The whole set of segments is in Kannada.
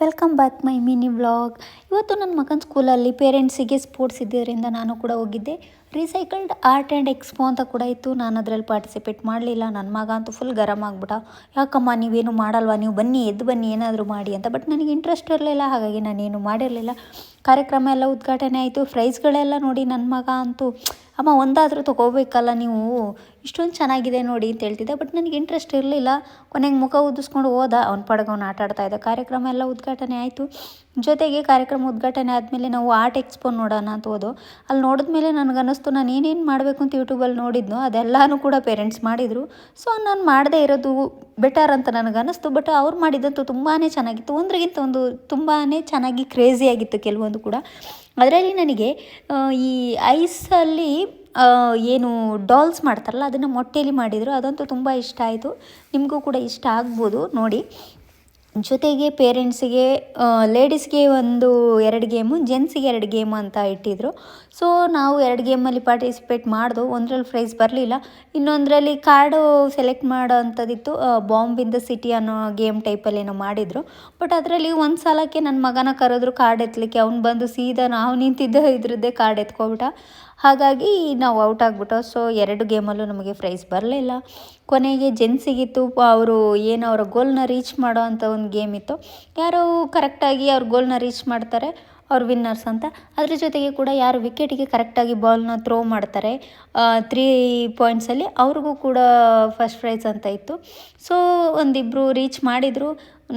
Welcome back my mini vlog. ಇವತ್ತು ನನ್ನ ಮಗನ ಸ್ಕೂಲಲ್ಲಿ ಪೇರೆಂಟ್ಸಿಗೆ ಸ್ಪೋರ್ಟ್ಸ್ ಇದ್ದರಿಂದ ನಾನು ಕೂಡ ಹೋಗಿದ್ದೆ. ರೀಸೈಕಲ್ಡ್ ಆರ್ಟ್ ಆ್ಯಂಡ್ ಎಕ್ಸ್ಪೋ ಅಂತ ಕೂಡ ಇತ್ತು. ನಾನು ಅದರಲ್ಲಿ ಪಾರ್ಟಿಸಿಪೇಟ್ ಮಾಡಲಿಲ್ಲ. ನನ್ನ ಮಗ ಅಂತೂ ಫುಲ್ ಗರಮ್ ಆಗ್ಬಿಟ್ಟ. ಯಾಕಮ್ಮ ನೀವೇನು ಮಾಡಲ್ವಾ, ನೀವು ಬನ್ನಿ ಎದ್ದು ಬನ್ನಿ ಏನಾದರೂ ಮಾಡಿ ಅಂತ. ಬಟ್ ನನಗೆ ಇಂಟ್ರೆಸ್ಟ್ ಇರಲಿಲ್ಲ, ಹಾಗಾಗಿ ನಾನೇನು ಮಾಡಿರಲಿಲ್ಲ. ಕಾರ್ಯಕ್ರಮ ಎಲ್ಲ ಉದ್ಘಾಟನೆ ಆಯಿತು. ಪ್ರೈಸ್ಗಳೆಲ್ಲ ನೋಡಿ ನನ್ನ ಮಗ ಅಂತೂ ಅಮ್ಮ ಒಂದಾದರೂ ತೊಗೋಬೇಕಲ್ಲ ನೀವು, ಇಷ್ಟೊಂದು ಚೆನ್ನಾಗಿದೆ ನೋಡಿ ಅಂತ ಹೇಳ್ತಿದ್ದೆ. ಬಟ್ ನನಗೆ ಇಂಟ್ರೆಸ್ಟ್ ಇರಲಿಲ್ಲ. ಕೊನೆಗೆ ಮುಖ ಉದ್ದಿಸ್ಕೊಂಡು ಹೋದ, ಅವ್ನ ಪಾಡಿಗೆ ಅವ್ನು ಆಟ ಆಡ್ತಾ ಇದ್ದ. ಕಾರ್ಯಕ್ರಮ ಎಲ್ಲ ಉದ್ಘಾಟನೆ ಆಯಿತು. ಜೊತೆಗೆ ಕಾರ್ಯಕ್ರಮ ಉದ್ಘಾಟನೆ ಆದಮೇಲೆ ನಾವು ಆರ್ಟ್ ಎಕ್ಸ್ಪೋ ನೋಡೋಣ ಅಂತ ಹೋದೋ. ಅಲ್ಲಿ ನೋಡಿದ್ಮೇಲೆ ನನಗನ್ನಿಸ್ತು ನಾನು ಏನೇನು ಮಾಡಬೇಕು ಅಂತ ಯೂಟ್ಯೂಬಲ್ಲಿ ನೋಡಿದ್ನೋ ಅದೆಲ್ಲನೂ ಕೂಡ ಪೇರೆಂಟ್ಸ್ ಮಾಡಿದರು. ಸೊ ನಾನು ಮಾಡದೇ ಇರೋದು ಬೆಟರ್ ಅಂತ ನನಗನ್ನಿಸ್ತು. ಬಟ್ ಅವ್ರು ಮಾಡಿದಂತೂ ತುಂಬಾ ಚೆನ್ನಾಗಿತ್ತು. ಒಂದ್ರಿಗಿಂತ ಒಂದು ತುಂಬಾ ಚೆನ್ನಾಗಿ ಕ್ರೇಜಿಯಾಗಿತ್ತು ಕೆಲವೊಂದು ಕೂಡ. ಅದರಲ್ಲಿ ನನಗೆ ಈ ಐಸಲ್ಲಿ ಏನು ಡಾಲ್ಸ್ ಮಾಡ್ತಾರಲ್ಲ ಅದನ್ನು ಮೊಟ್ಟೆಯಲ್ಲಿ ಮಾಡಿದರು. ಅದಂತೂ ತುಂಬ ಇಷ್ಟ ಆಯಿತು. ನಿಮಗೂ ಕೂಡ ಇಷ್ಟ ಆಗ್ಬೋದು ನೋಡಿ. ಜೊತೆಗೆ ಪೇರೆಂಟ್ಸಿಗೆ ಲೇಡೀಸ್ಗೆ 2 ಗೇಮು, ಜೆಂಟ್ಸಿಗೆ 2 ಗೇಮು ಅಂತ ಇಟ್ಟಿದ್ರು. ಸೊ ನಾವು 2 ಗೇಮಲ್ಲಿ ಪಾರ್ಟಿಸಿಪೇಟ್ ಮಾಡಿದೋ. ಒಂದರಲ್ಲಿ ಪ್ರೈಸ್ ಬರಲಿಲ್ಲ, ಇನ್ನೊಂದರಲ್ಲಿ ಕಾರ್ಡು ಸೆಲೆಕ್ಟ್ ಮಾಡೋ ಅಂಥದ್ದಿತ್ತು. ಬಾಂಬ್ ಇನ್ ದ ಸಿಟಿ ಅನ್ನೋ ಗೇಮ್ ಟೈಪಲ್ಲಿ ಏನೋ ಮಾಡಿದರು. ಬಟ್ ಅದರಲ್ಲಿ ಒಂದು ಸಲಕ್ಕೆ ನನ್ನ ಮಗನ ಕರೆದ್ರು ಕಾರ್ಡ್ ಎತ್ತಲಿಕ್ಕೆ. ಅವ್ನು ಬಂದು ಸೀದಾ ನಾವು ನಿಂತಿದ್ದ ಇದ್ರದ್ದೇ ಕಾರ್ಡ್ ಎತ್ಕೊಬಿಟ್ಟ. ಹಾಗಾಗಿ ನಾವು ಔಟ್ ಆಗಿಬಿಟ್ಟು. ಸೊ 2 ಗೇಮಲ್ಲೂ ನಮಗೆ ಪ್ರೈಸ್ ಬರಲಿಲ್ಲ. ಕೊನೆಗೆ ಜೆಂಟ್ಸಿಗಿತ್ತು. ಅವರು ಏನು ಅವರ ಗೋಲ್ನ ರೀಚ್ ಮಾಡೋ ಅಂಥ ಒಂದು ಗೇಮ್ ಇತ್ತು. ಯಾರು ಕರೆಕ್ಟಾಗಿ ಅವ್ರ ಗೋಲ್ನ ರೀಚ್ ಮಾಡ್ತಾರೆ ಅವ್ರು ವಿನ್ನರ್ಸ್ ಅಂತ. ಅದ್ರ ಜೊತೆಗೆ ಕೂಡ ಯಾರು ವಿಕೆಟಿಗೆ ಕರೆಕ್ಟಾಗಿ ಬಾಲ್ನ ಥ್ರೋ ಮಾಡ್ತಾರೆ 3 ಪಾಯಿಂಟ್ಸಲ್ಲಿ ಅವ್ರಿಗೂ ಕೂಡ ಫಸ್ಟ್ ಪ್ರೈಸ್ ಅಂತ ಇತ್ತು. ಸೊ ಒಂದಿಬ್ಬರು ರೀಚ್ ಮಾಡಿದರು.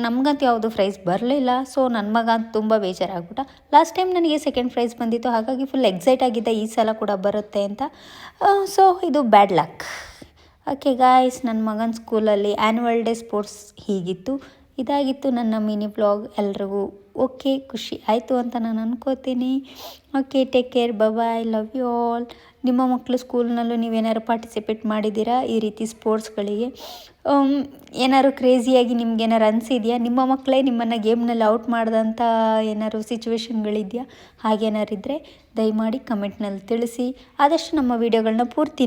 ನಮಗಂತೂ ಯಾವುದು ಪ್ರೈಸ್ ಬರಲಿಲ್ಲ. ಸೊ ನನ್ನ ಮಗ ಅಂತ ತುಂಬ ಬೇಜಾರಾಗ್ಬಿಟ್ಟ. ಲಾಸ್ಟ್ ಟೈಮ್ ನನಗೆ ಸೆಕೆಂಡ್ ಪ್ರೈಸ್ ಬಂದಿತ್ತು, ಹಾಗಾಗಿ ಫುಲ್ ಎಕ್ಸೈಟ್ ಆಗಿದ್ದೆ ಈ ಸಲ ಕೂಡ ಬರುತ್ತೆ ಅಂತ. ಸೊ ಇದು ಬ್ಯಾಡ್ ಲಕ್. ಓಕೆ ಗಾಯ್ಸ್, ನನ್ನ ಮಗನ ಸ್ಕೂಲಲ್ಲಿ ಆ್ಯನ್ಯುವಲ್ ಡೇ ಸ್ಪೋರ್ಟ್ಸ್ ಹೀಗಿತ್ತು. ಇದಾಗಿತ್ತು ನನ್ನ ಮಿನಿ ಬ್ಲಾಗ್. ಎಲ್ರಿಗೂ ಓಕೆ, ಖುಷಿ ಆಯಿತು ಅಂತ ನಾನು ಅನ್ಕೋತೀನಿ. Okay, take care, bye, love you all. ನಿಮ್ಮ ಮಕ್ಕಳು ಸ್ಕೂಲ್ನಲ್ಲೂ ನೀವೇನಾದ್ರು ಪಾರ್ಟಿಸಿಪೇಟ್ ಮಾಡಿದ್ದೀರಾ ಈ ರೀತಿ ಸ್ಪೋರ್ಟ್ಸ್ಗಳಿಗೆ? ಏನಾದ್ರು ಕ್ರೇಜಿಯಾಗಿ ನಿಮ್ಗೇನಾರು ಅನಿಸಿದೆಯಾ? ನಿಮ್ಮ ಮಕ್ಕಳೇ ನಿಮ್ಮನ್ನು ಗೇಮ್ನಲ್ಲಿ ಔಟ್ ಮಾಡಿದಂಥ ಏನಾದ್ರು ಸಿಚುವೇಶನ್ಗಳಿದೆಯಾ? ಹಾಗೇನಾರಿದ್ದರೆ ದಯಮಾಡಿ ಕಮೆಂಟ್ನಲ್ಲಿ ತಿಳಿಸಿ. ಆದಷ್ಟು ನಮ್ಮ ವೀಡಿಯೋಗಳನ್ನ ಪೂರ್ತಿ ನೋಡಿ.